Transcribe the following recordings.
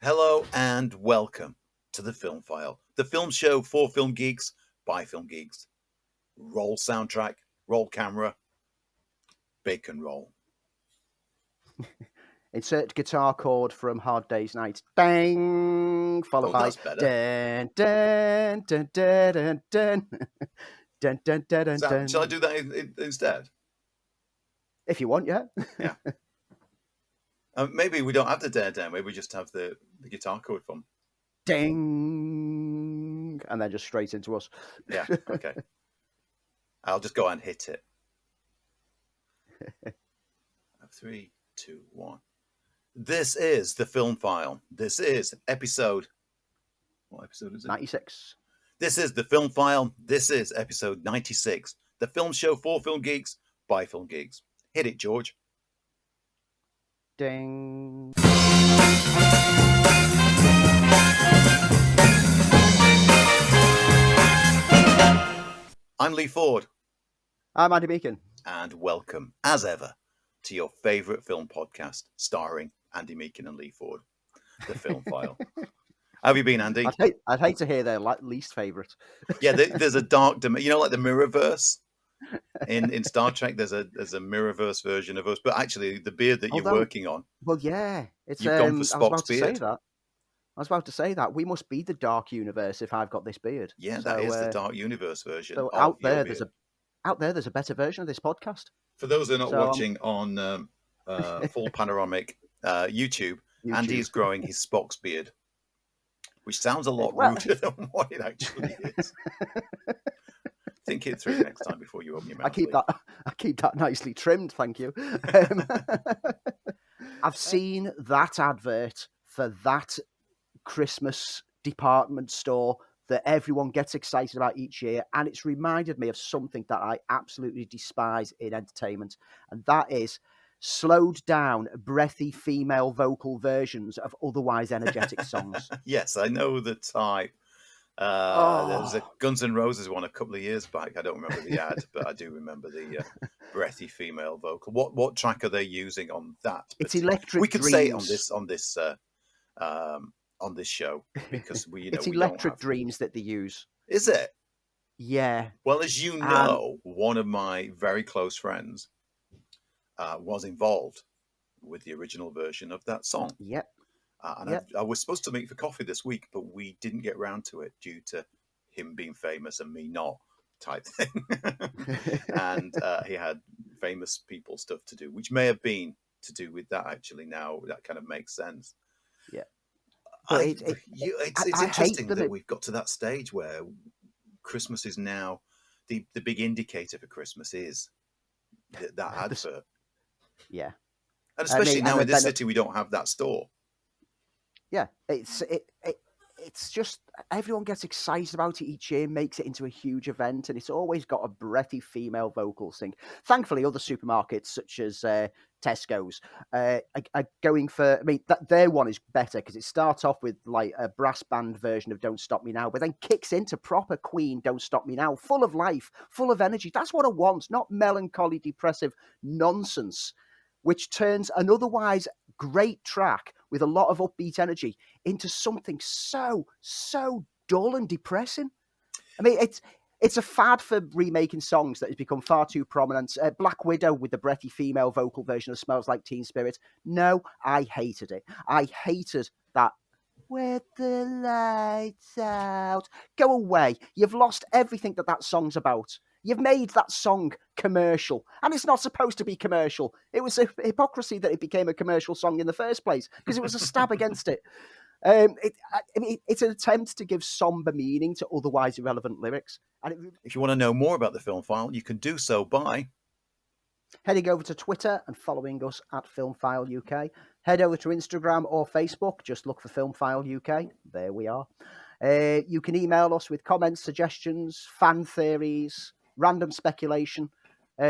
Hello and welcome to the FilmFile, the film show for film geeks by film geeks. Roll soundtrack, roll camera, bacon roll. Insert guitar chord from Hard Day's Night. Bang! Followed by That's better. dun dun dun dun dun dun dun dun dun dun dun. Shall I do that instead? If you want, yeah. Yeah. Maybe we don't have the dun. Maybe we just have the guitar chord from. Ding! And then just straight into us. Yeah, okay. I'll just go and hit it. 3, 2, 1. This is the FilmFile. This is episode... What episode is it? 96. This is the FilmFile. This is episode 96. The film show for film geeks by film geeks. Hit it, George. Ding. I'm Lee Ford. I'm Andy Meakin. And welcome, as ever, to your favourite film podcast starring Andy Meakin and Lee Ford, the FilmFile. How have you been, Andy? I'd hate to hear their least favourite. Yeah, there's a dark dimension. You know, like the Mirrorverse? In Star Trek, there's a Mirrorverse version of us. But actually, the beard that you're working on... Well, yeah. You've gone for Spock's beard. I was about to say that. We must be the dark universe if I've got this beard. Yeah, that is the dark universe version. So out there, there's a better version of this podcast. For those who are not watching on full panoramic YouTube, Andy is growing his Spock's beard, which sounds a lot ruder than what it actually is. Think it through next time before you open your mouth. I keep that nicely trimmed, thank you. I've seen that advert for that Christmas department store that everyone gets excited about each year, and it's reminded me of something that I absolutely despise in entertainment, and that is slowed down, breathy female vocal versions of otherwise energetic songs. Yes, I know the type. There was a Guns N' Roses one a couple of years back. I don't remember the ad, but I do remember the breathy female vocal. What track are they using on that? It's Electric We could Dreams. say on this show because it's Electric Dreams that they use. Is it? Yeah. Well, as you know, one of my very close friends was involved with the original version of that song. Yep. I was supposed to meet for coffee this week, but we didn't get round to it due to him being famous and me not, type thing. And he had famous people stuff to do, which may have been to do with that, actually. Now that kind of makes sense. Yeah. It's interesting that we've got to that stage where Christmas is now, the big indicator for Christmas is that advert. Yeah. And especially now in this city, we don't have that store. Yeah, it's just everyone gets excited about it each year, makes it into a huge event, and it's always got a breathy female vocal sing. Thankfully, other supermarkets such as Tesco's are going for. I mean, their one is better because it starts off with like a brass band version of "Don't Stop Me Now," but then kicks into proper Queen "Don't Stop Me Now," full of life, full of energy. That's what I want, not melancholy, depressive nonsense, which turns an otherwise great track with a lot of upbeat energy into something so dull and depressing. I mean, it's a fad for remaking songs that has become far too prominent. Black Widow with the breathy female vocal version of Smells Like Teen Spirit. No, I hated it. I hated that. With the lights out. Go away. You've lost everything that song's about. You've made that song commercial, and it's not supposed to be commercial. It was a hypocrisy that it became a commercial song in the first place because it was a stab against it. It's an attempt to give somber meaning to otherwise irrelevant lyrics. And if you want to know more about the FilmFile, you can do so by heading over to Twitter and following us at FilmFile UK. Head over to Instagram or Facebook. Just look for FilmFile UK. There we are. You can email us with comments, suggestions, fan theories, random speculation.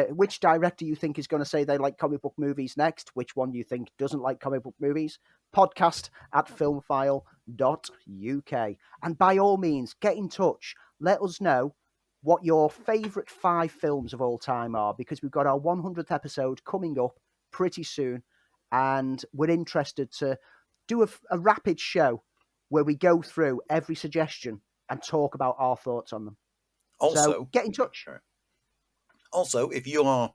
Which director you think is going to say they like comic book movies next? Which one do you think doesn't like comic book movies? podcast@filmfile.uk. And by all means, get in touch. Let us know what your favourite 5 films of all time are, because we've got our 100th episode coming up pretty soon, and we're interested to do a rapid show where we go through every suggestion and talk about our thoughts on them. So Also, get in touch. also, if you are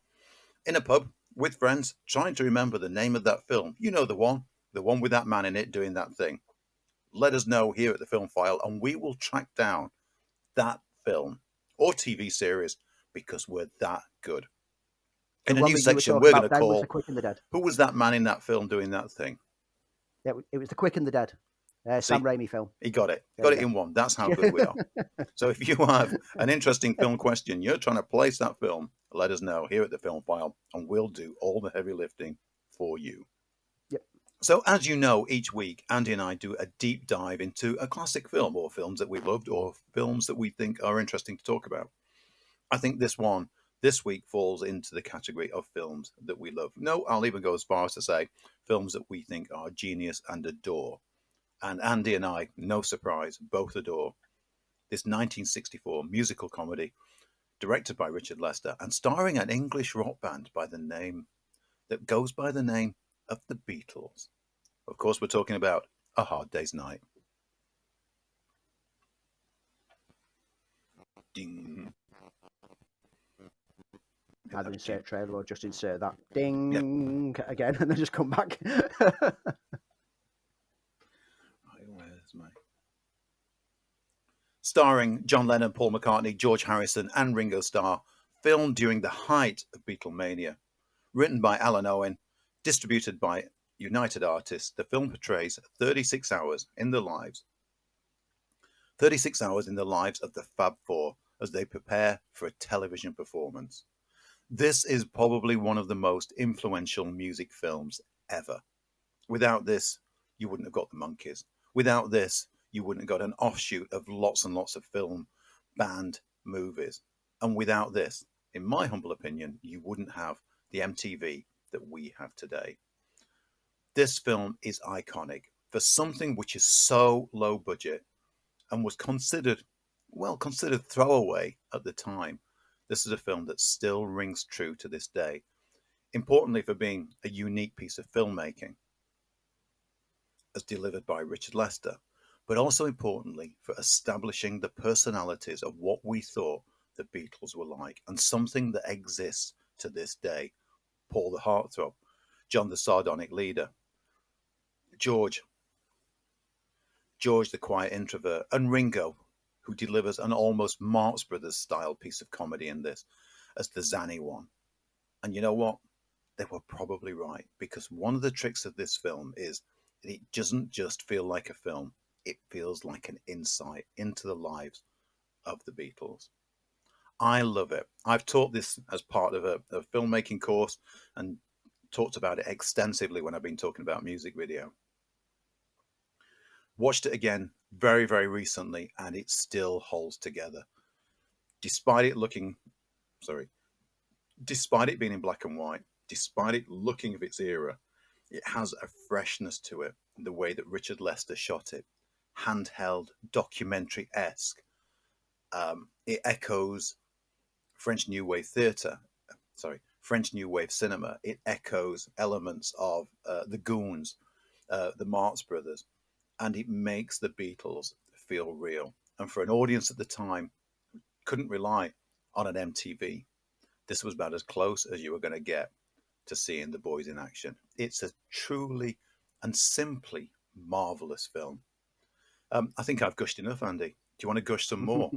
in a pub with friends trying to remember the name of that film, you know the one with that man in it doing that thing. Let us know here at the Film File, and we will track down that film or TV series because we're that good. The In a one new that you were section, talking we're going to about then was The call Quick and the Dead. Who Was That Man in That Film Doing That Thing? It was The Quick and the Dead, Sam See, Raimi film. he got it. There Got you it go. in one. That's how good we are. So if you have an interesting film question, you're trying to place that film, let us know here at the Film File, and we'll do all the heavy lifting for you. Yep. So as you know, each week, Andy and I do a deep dive into a classic film or films that we've loved or films that we think are interesting to talk about. I think this week falls into the category of films that we love. No, I'll even go as far as to say films that we think are genius and adore. And Andy and I, no surprise, both adore this 1964 musical comedy directed by Richard Lester and starring an English rock band that goes by the name of the Beatles. Of course, we're talking about A Hard Day's Night. Ding. Either insert trailer or just insert that ding again and then just come back. Where's my... Starring John Lennon, Paul McCartney, George Harrison, and Ringo Starr, filmed during the height of Beatlemania. Written by Alan Owen, distributed by United Artists, the film portrays 36 hours in the lives of the Fab Four as they prepare for a television performance. This is probably one of the most influential music films ever. Without this, you wouldn't have got the Monkees. Without this, you wouldn't have got an offshoot of lots and lots of film, band, movies. And without this, in my humble opinion, you wouldn't have the MTV that we have today. This film is iconic for something which is so low budget and was considered throwaway at the time. This is a film that still rings true to this day. Importantly, for being a unique piece of filmmaking as delivered by Richard Lester, but also importantly for establishing the personalities of what we thought the Beatles were like and something that exists to this day. Paul the heartthrob, John the sardonic leader, George the quiet introvert, and Ringo, who delivers an almost Marx Brothers style piece of comedy in this as the zany one. And you know what? They were probably right, because one of the tricks of this film is that it doesn't just feel like a film, it feels like an insight into the lives of the Beatles. I love it. I've taught this as part of a filmmaking course and talked about it extensively when I've been talking about music video. Watched it again very, very recently, and it still holds together. Despite it being in black and white, despite it looking of its era, it has a freshness to it, the way that Richard Lester shot it, handheld, documentary-esque. It echoes French New Wave cinema. It echoes elements of the Goons, the Marx Brothers, and it makes the Beatles feel real. And for an audience at the time, couldn't rely on an MTV. This was about as close as you were going to get to seeing the boys in action. It's a truly and simply marvelous film. I think I've gushed enough, Andy. Do you want to gush some more?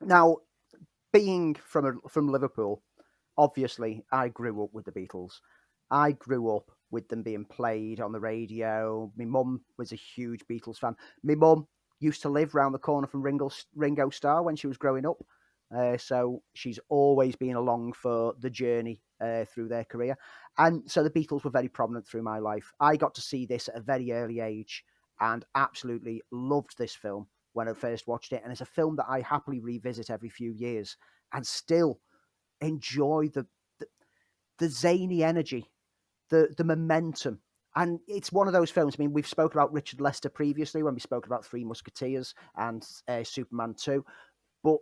Now, being from Liverpool, obviously I grew up with the Beatles. I grew up with them being played on the radio. My mum was a huge Beatles fan. My mum used to live round the corner from Ringo Starr when she was growing up. So she's always been along for the journey through their career. And so the Beatles were very prominent through my life. I got to see this at a very early age and absolutely loved this film when I first watched it. And it's a film that I happily revisit every few years and still enjoy the zany energy, the momentum. And it's one of those films. I mean, we've spoken about Richard Lester previously when we spoke about Three Musketeers and Superman 2, but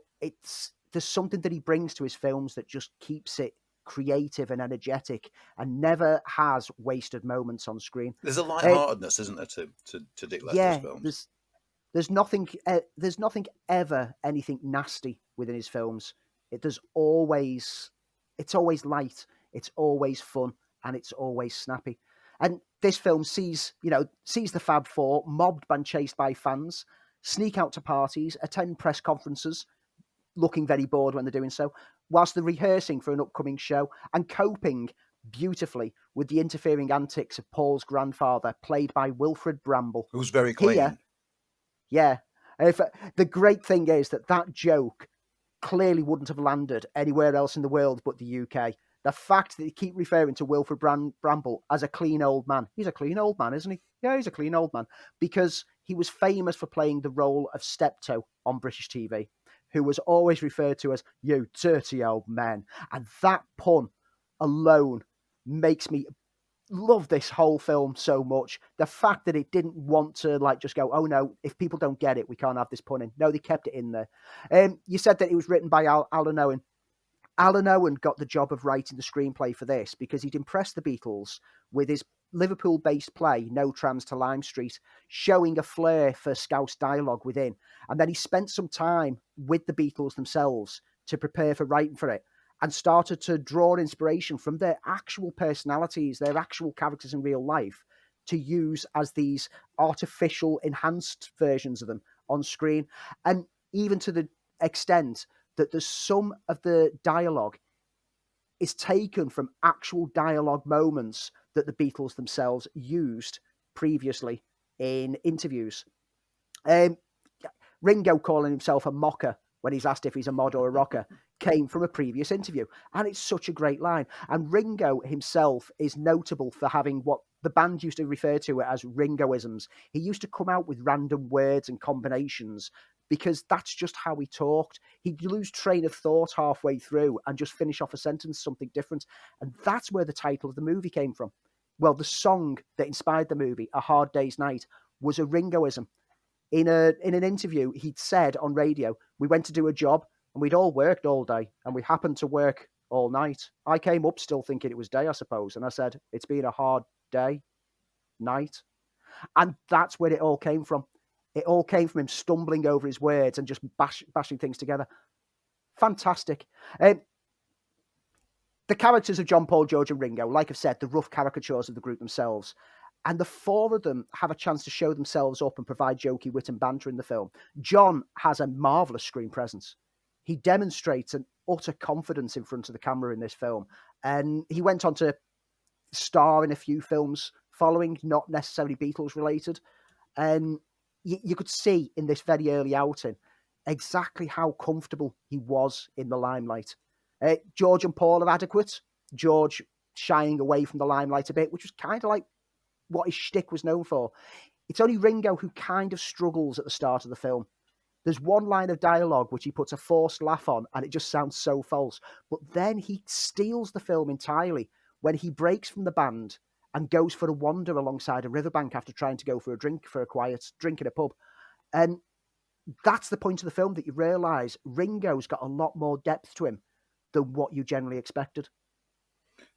there's something that he brings to his films that just keeps it creative and energetic, and never has wasted moments on screen. There's a lightheartedness, isn't there, to Dick Lester's Yeah, films? there's nothing ever anything nasty within his films. There's always, it's always light, it's always fun, and it's always snappy. And this film sees the Fab Four mobbed and chased by fans, sneak out to parties, attend press conferences, looking very bored when they're doing so, whilst they're rehearsing for an upcoming show and coping beautifully with the interfering antics of Paul's grandfather, played by Wilfred Bramble. Who's very Here, clean. yeah. If the great thing is that joke clearly wouldn't have landed anywhere else in the world but the UK. The fact that they keep referring to Wilfred Bramble as a clean old man. He's a clean old man, isn't he? Yeah, he's a clean old man. Because he was famous for playing the role of Steptoe on British TV, who was always referred to as, "You dirty old man." And that pun alone makes me love this whole film so much. The fact that it didn't want to just go, oh no, if people don't get it, we can't have this pun in. No, they kept it in there. You said that it was written by Alan Owen. Alan Owen got the job of writing the screenplay for this because he'd impressed the Beatles with his Liverpool-based play, No Trams to Lime Street, showing a flair for Scouse dialogue within. And then he spent some time with the Beatles themselves to prepare for writing for it, and started to draw inspiration from their actual personalities, their actual characters in real life, to use as these artificial enhanced versions of them on screen. And even to the extent that there's some of the dialogue is taken from actual dialogue moments that the Beatles themselves used previously in interviews. Ringo calling himself a mocker when he's asked if he's a mod or a rocker came from a previous interview. And it's such a great line. And Ringo himself is notable for having what the band used to refer to it as Ringoisms. He used to come out with random words and combinations because that's just how he talked. He'd lose train of thought halfway through and just finish off a sentence something different. And that's where the title of the movie came from. Well, the song that inspired the movie, A Hard Day's Night, was a Ringoism. In an interview, he'd said on radio, we went to do a job and we'd all worked all day and we happened to work all night. I came up still thinking it was day, I suppose. And I said, it's been a hard day, night. And that's where it all came from. It all came from him stumbling over his words and just bashing things together. Fantastic. The characters of John, Paul, George and Ringo, like I've said, the rough caricatures of the group themselves. And the four of them have a chance to show themselves up and provide jokey wit and banter in the film. John has a marvellous screen presence. He demonstrates an utter confidence in front of the camera in this film. And he went on to star in a few films following, not necessarily Beatles related. And you could see in this very early outing exactly how comfortable he was in the limelight. George and Paul are adequate. George shying away from the limelight a bit, which was kind of like what his shtick was known for. It's only Ringo who kind of struggles at the start of the film. There's one line of dialogue which he puts a forced laugh on, and it just sounds so false. But then he steals the film entirely when he breaks from the band and goes for a wander alongside a riverbank after trying to go for a quiet drink in a pub. And that's the point of the film, that you realise Ringo's got a lot more depth to him than what you generally expected.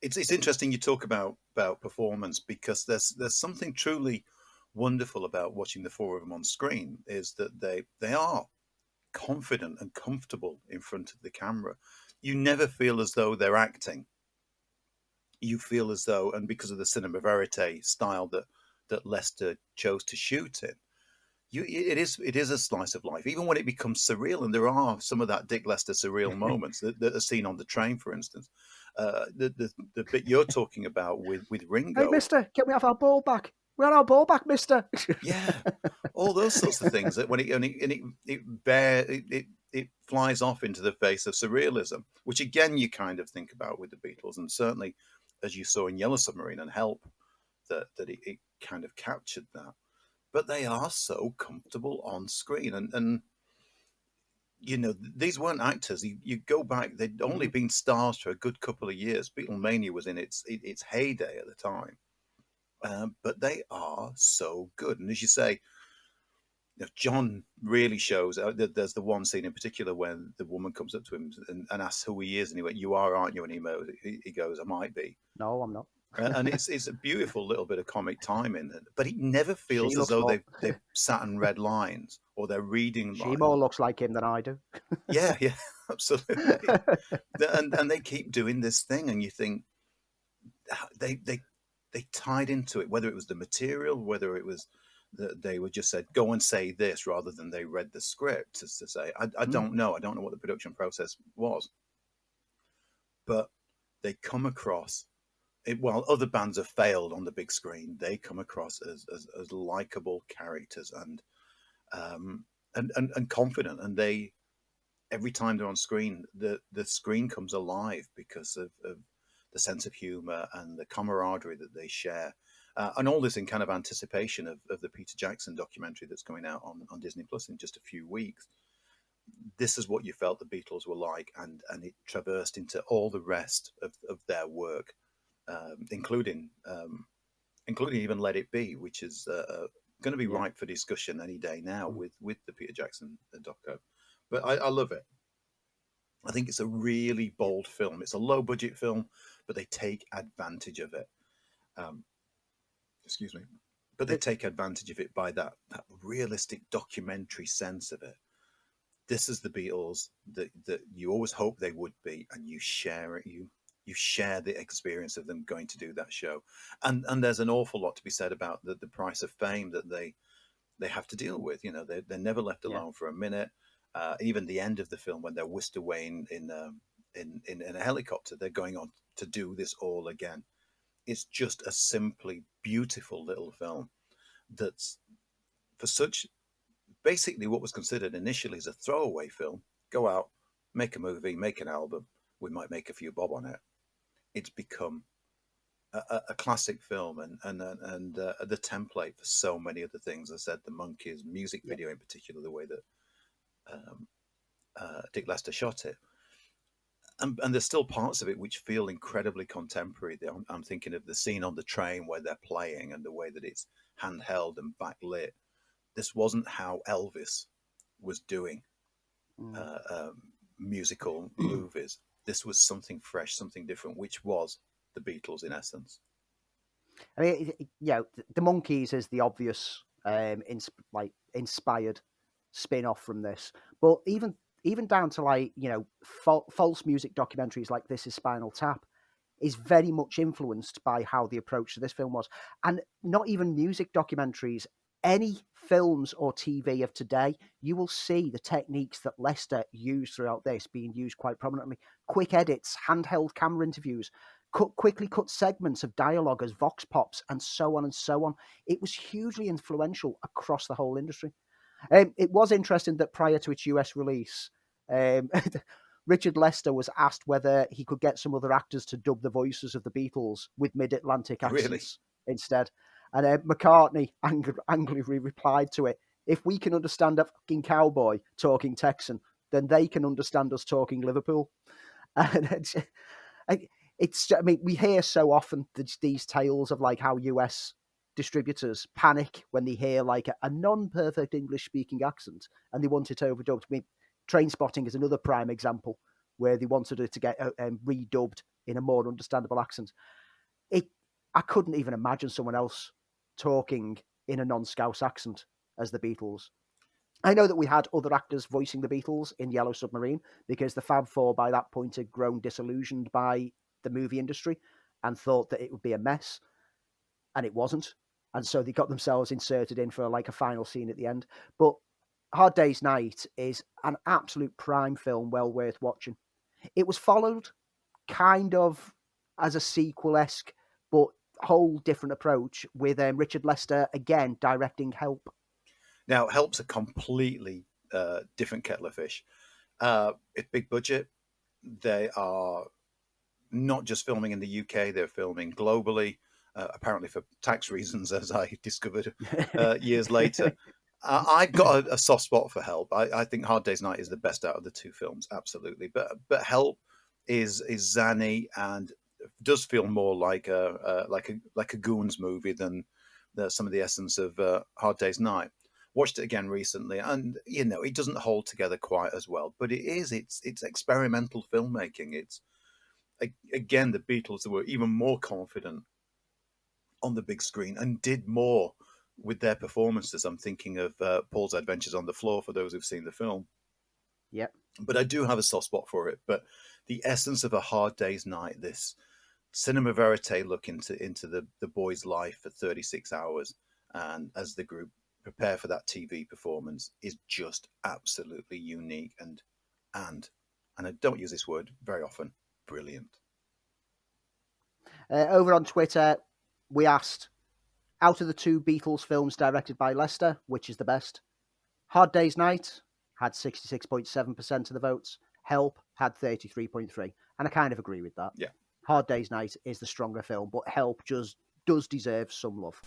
It's interesting you talk about performance, because there's something truly wonderful about watching the four of them on screen, is that they are confident and comfortable in front of the camera. You never feel as though they're acting. You feel as though, and because of the cinema verite style that Lester chose to shoot in, it is a slice of life, even when it becomes surreal. And there are some of that Dick Lester surreal moments that are seen on the train, for instance. The bit you're talking about with Ringo. Hey, mister, get me off our ball back. We got our ball back, mister. Yeah, all those sorts of things that when it flies off into the face of surrealism, which again you kind of think about with the Beatles, and certainly as you saw in Yellow Submarine and Help, that it kind of captured that. But they are so comfortable on screen, and these weren't actors. You go back; they'd only been stars for a good couple of years. Beatlemania was in its heyday at the time, but they are so good. And as you say, John really shows. There's the one scene in particular when the woman comes up to him and asks who he is, and he went, "You are, aren't you?" And he goes, "I might be." No, I'm not. And it's a beautiful little bit of comic timing, but it never She feels as looks though more. they've sat and read lines or they're reading She lines. more looks like him than I do. Yeah, yeah, absolutely. And they keep doing this thing, and you think they tied into it, whether it was the material, whether it was that they were just said, "Go and say this," rather than they read the script as to say, I Mm, don't know. I don't know what the production process was, but they come across it, while other bands have failed on the big screen, they come across as likable characters um, and confident. And they every time they're on screen, the screen comes alive because of the sense of humor and the camaraderie that they share. And all this in kind of anticipation of the Peter Jackson documentary that's going out on Disney Plus in just a few weeks. This is what you felt the Beatles were like, and it traversed into all the rest of their work, including including even Let It Be, which is going to be yeah. ripe for discussion any day now Mm, with the Peter Jackson doco. But I love it. I think it's a really yeah. bold film. It's a low budget film, but they take advantage of it. Um, excuse me. But they It, take advantage of it by that realistic documentary sense of it. This is the Beatles that you always hope they would be, and you share it. You share the experience of them going to do that show, and there's an awful lot to be said about the price of fame that they have to deal with. You know, they're never left yeah. alone for a minute. Even the end of the film, when they're whisked away in a helicopter, they're going on to do this all again. It's just a simply beautiful little film that's for such basically what was considered initially as a throwaway film. Go out, make a movie, make an album. We might make a few bob on it. It's become a classic film and the template for so many other things. I said the Monkeys music Yeah. video in particular, the way that um, Dick Lester shot it, and there's still parts of it which feel incredibly contemporary. I'm thinking of the scene on the train where they're playing and the way that it's handheld and backlit. This wasn't how Elvis was doing Mm. uh, musical movies. This was something fresh, something different, which was the Beatles in essence. I mean, yeah, the Monkeys is the obvious, inspired spin off from this, but even down to like false music documentaries like This Is Spinal Tap is very much influenced by how the approach to this film was, and not even music documentaries. Any films or TV of today, you will see the techniques that Lester used throughout this being used quite prominently. Quick edits, handheld camera interviews, quickly cut segments of dialogue as vox pops, and so on and so on. It was hugely influential across the whole industry. It was interesting that prior to its US release, um, Richard Lester was asked whether he could get some other actors to dub the voices of the Beatles with mid-Atlantic Really, accents instead. And McCartney angrily replied to it, "If we can understand a fucking cowboy talking Texan, then they can understand us talking Liverpool." And I mean, we hear so often these tales of like how US distributors panic when they hear like a non-perfect English speaking accent and they want it overdubbed. I mean, Train Spotting is another prime example where they wanted it to get redubbed in a more understandable accent. It, I couldn't even imagine someone else talking in a non-Scouse accent as the Beatles. I know that we had other actors voicing the Beatles in Yellow Submarine because the Fab Four by that point had grown disillusioned by the movie industry and thought that it would be a mess, and it wasn't. And so they got themselves inserted in for like a final scene at the end. But Hard Day's Night is an absolute prime film, well worth watching. It was followed kind of as a sequel esque, but whole different approach with Richard Lester again directing Help. now Help's a completely different kettle of fish. It's big budget. They are not just filming in the UK; they're filming globally. Apparently, for tax reasons, as I discovered years later. I've got a soft spot for Help. I think Hard Day's Night is the best out of the two films, absolutely. But Help is zany and does feel more like a like a Goons movie than some of the essence of Hard Day's Night. Watched it again recently, and it doesn't hold together quite as well, but it's experimental filmmaking. It's again, the Beatles were even more confident on the big screen and did more with their performances. I'm thinking of Paul's Adventures on the Floor, for those who've seen the film. Yep. But I do have a soft spot for it. But the essence of A Hard Day's Night, this cinema verite look into the boy's life for 36 hours, and as the group prepare for that TV performance, is just absolutely unique and I don't use this word very often, brilliant. Over on Twitter, we asked, out of the two Beatles films directed by Lester, which is the best? Hard Day's Night had 66.7% of the votes. Help had 33.3%. And I kind of agree with that. Yeah. Hard Day's Night is the stronger film, but Help just does deserve some love.